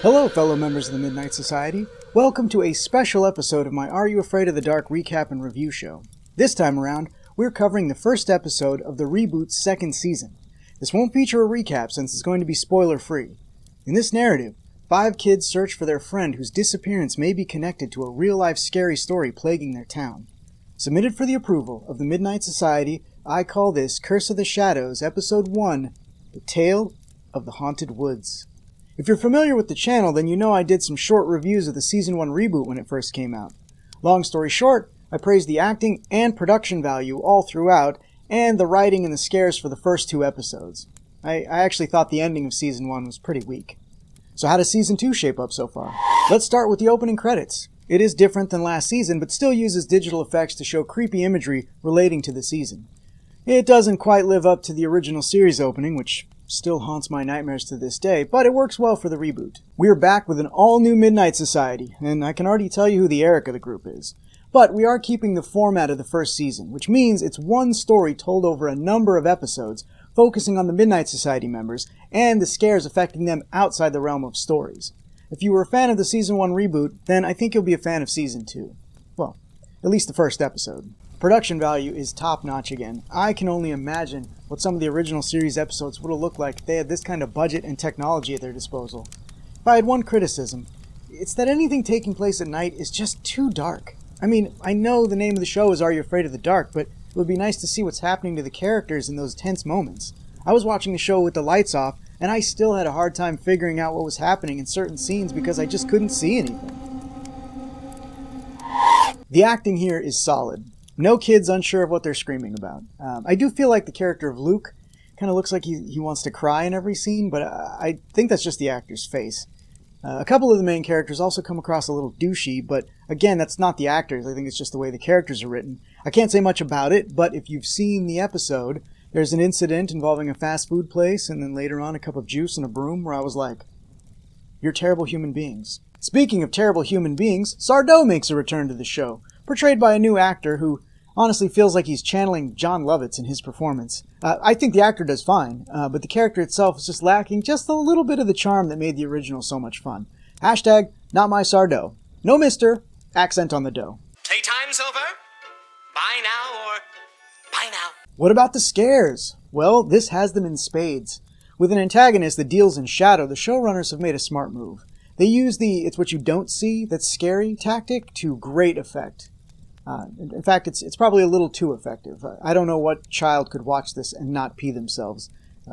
Hello, fellow members of the Midnight Society. Welcome to a special episode of my Are You Afraid of the Dark recap and review show. This time around, we're covering the first episode of the reboot's second season. This won't feature a recap since it's going to be spoiler-free. In this narrative, 5 kids search for their friend whose disappearance may be connected to a real-life scary story plaguing their town. Submitted for the approval of the Midnight Society, I call this Curse of the Shadows, Episode 1, The Tale of the Haunted Woods. If you're familiar with the channel, then you know I did some short reviews of the Season 1 reboot when it first came out. Long story short, I praised the acting and production value all throughout, and the writing and the scares for the first 2 episodes. I actually thought the ending of Season 1 was pretty weak. So how does Season 2 shape up so far? Let's start with the opening credits. It is different than last season, but still uses digital effects to show creepy imagery relating to the season. It doesn't quite live up to the original series opening, which still haunts my nightmares to this day, but it works well for the reboot. We're back with an all-new Midnight Society, and I can already tell you who the Eric of the group is. But we are keeping the format of the first season, which means it's one story told over a number of episodes, focusing on the Midnight Society members and the scares affecting them outside the realm of stories. If you were a fan of the Season 1 reboot, then I think you'll be a fan of Season 2. Well, at least the first episode. Production value is top-notch again. I can only imagine what some of the original series episodes would have looked like if they had this kind of budget and technology at their disposal. If I had one criticism, it's that anything taking place at night is just too dark. I mean, I know the name of the show is Are You Afraid of the Dark, but it would be nice to see what's happening to the characters in those tense moments. I was watching the show with the lights off, and I still had a hard time figuring out what was happening in certain scenes because I just couldn't see anything. The acting here is solid. No kids unsure of what they're screaming about. I do feel like the character of Luke kind of looks like he wants to cry in every scene, but I think that's just the actor's face. A couple of the main characters also come across a little douchey, but again, that's not the actors. I think it's just the way the characters are written. I can't say much about it, but if you've seen the episode, there's an incident involving a fast food place, and then later on a cup of juice and a broom, where I was like, you're terrible human beings. Speaking of terrible human beings, Sardo makes a return to the show, portrayed by a new actor who honestly feels like he's channeling John Lovitz in his performance. I think the actor does fine, but the character itself is just lacking just a little bit of the charm that made the original so much fun. Hashtag, not my Sardo. No mister, accent on the dough. Playtime's over? Bye now or bye now. What about the scares? Well, this has them in spades. With an antagonist that deals in shadow, the showrunners have made a smart move. They use the "it's what you don't see that's scary" tactic to great effect. In fact, it's probably a little too effective. I don't know what child could watch this and not pee themselves.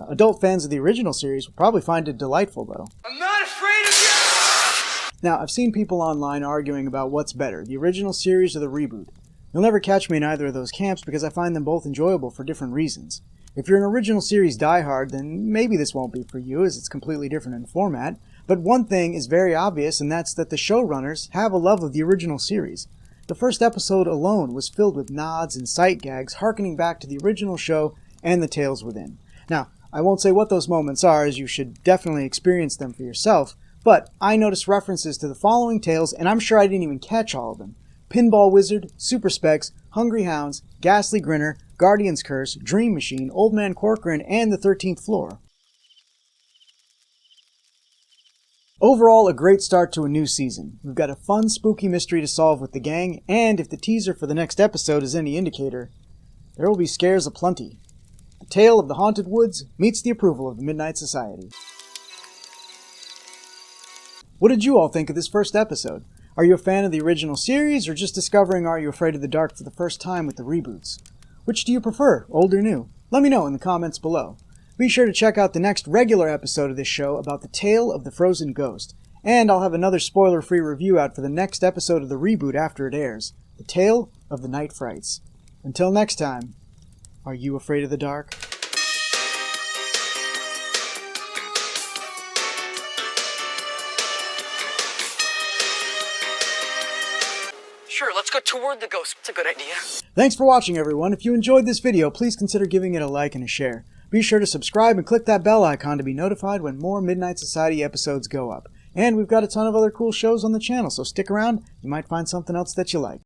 Adult fans of the original series will probably find it delightful, though. I'm not afraid of you! Now, I've seen people online arguing about what's better, the original series or the reboot. You'll never catch me in either of those camps because I find them both enjoyable for different reasons. If you're an original series diehard, then maybe this won't be for you as it's completely different in format. But one thing is very obvious, and that's that the showrunners have a love of the original series. The first episode alone was filled with nods and sight gags harkening back to the original show and the tales within. Now, I won't say what those moments are, as you should definitely experience them for yourself, but I noticed references to the following tales, and I'm sure I didn't even catch all of them. Pinball Wizard, Super Specs, Hungry Hounds, Ghastly Grinner, Guardian's Curse, Dream Machine, Old Man Corcoran, and the 13th Floor. Overall, a great start to a new season. We've got a fun, spooky mystery to solve with the gang, and if the teaser for the next episode is any indicator, there will be scares aplenty. The Tale of the Haunted Woods meets the approval of the Midnight Society. What did you all think of this first episode? Are you a fan of the original series, or just discovering Are You Afraid of the Dark for the first time with the reboots? Which do you prefer, old or new? Let me know in the comments below. Be sure to check out the next regular episode of this show about the Tale of the Frozen Ghost, and I'll have another spoiler-free review out for the next episode of the reboot after it airs, The Tale of the Night Frights. Until next time, are you afraid of the dark? Sure, let's go toward the ghost. It's a good idea. Thanks for watching, everyone. If you enjoyed this video, please consider giving it a like and a share. Be sure to subscribe and click that bell icon to be notified when more Midnight Society episodes go up. And we've got a ton of other cool shows on the channel, so stick around. You might find something else that you like.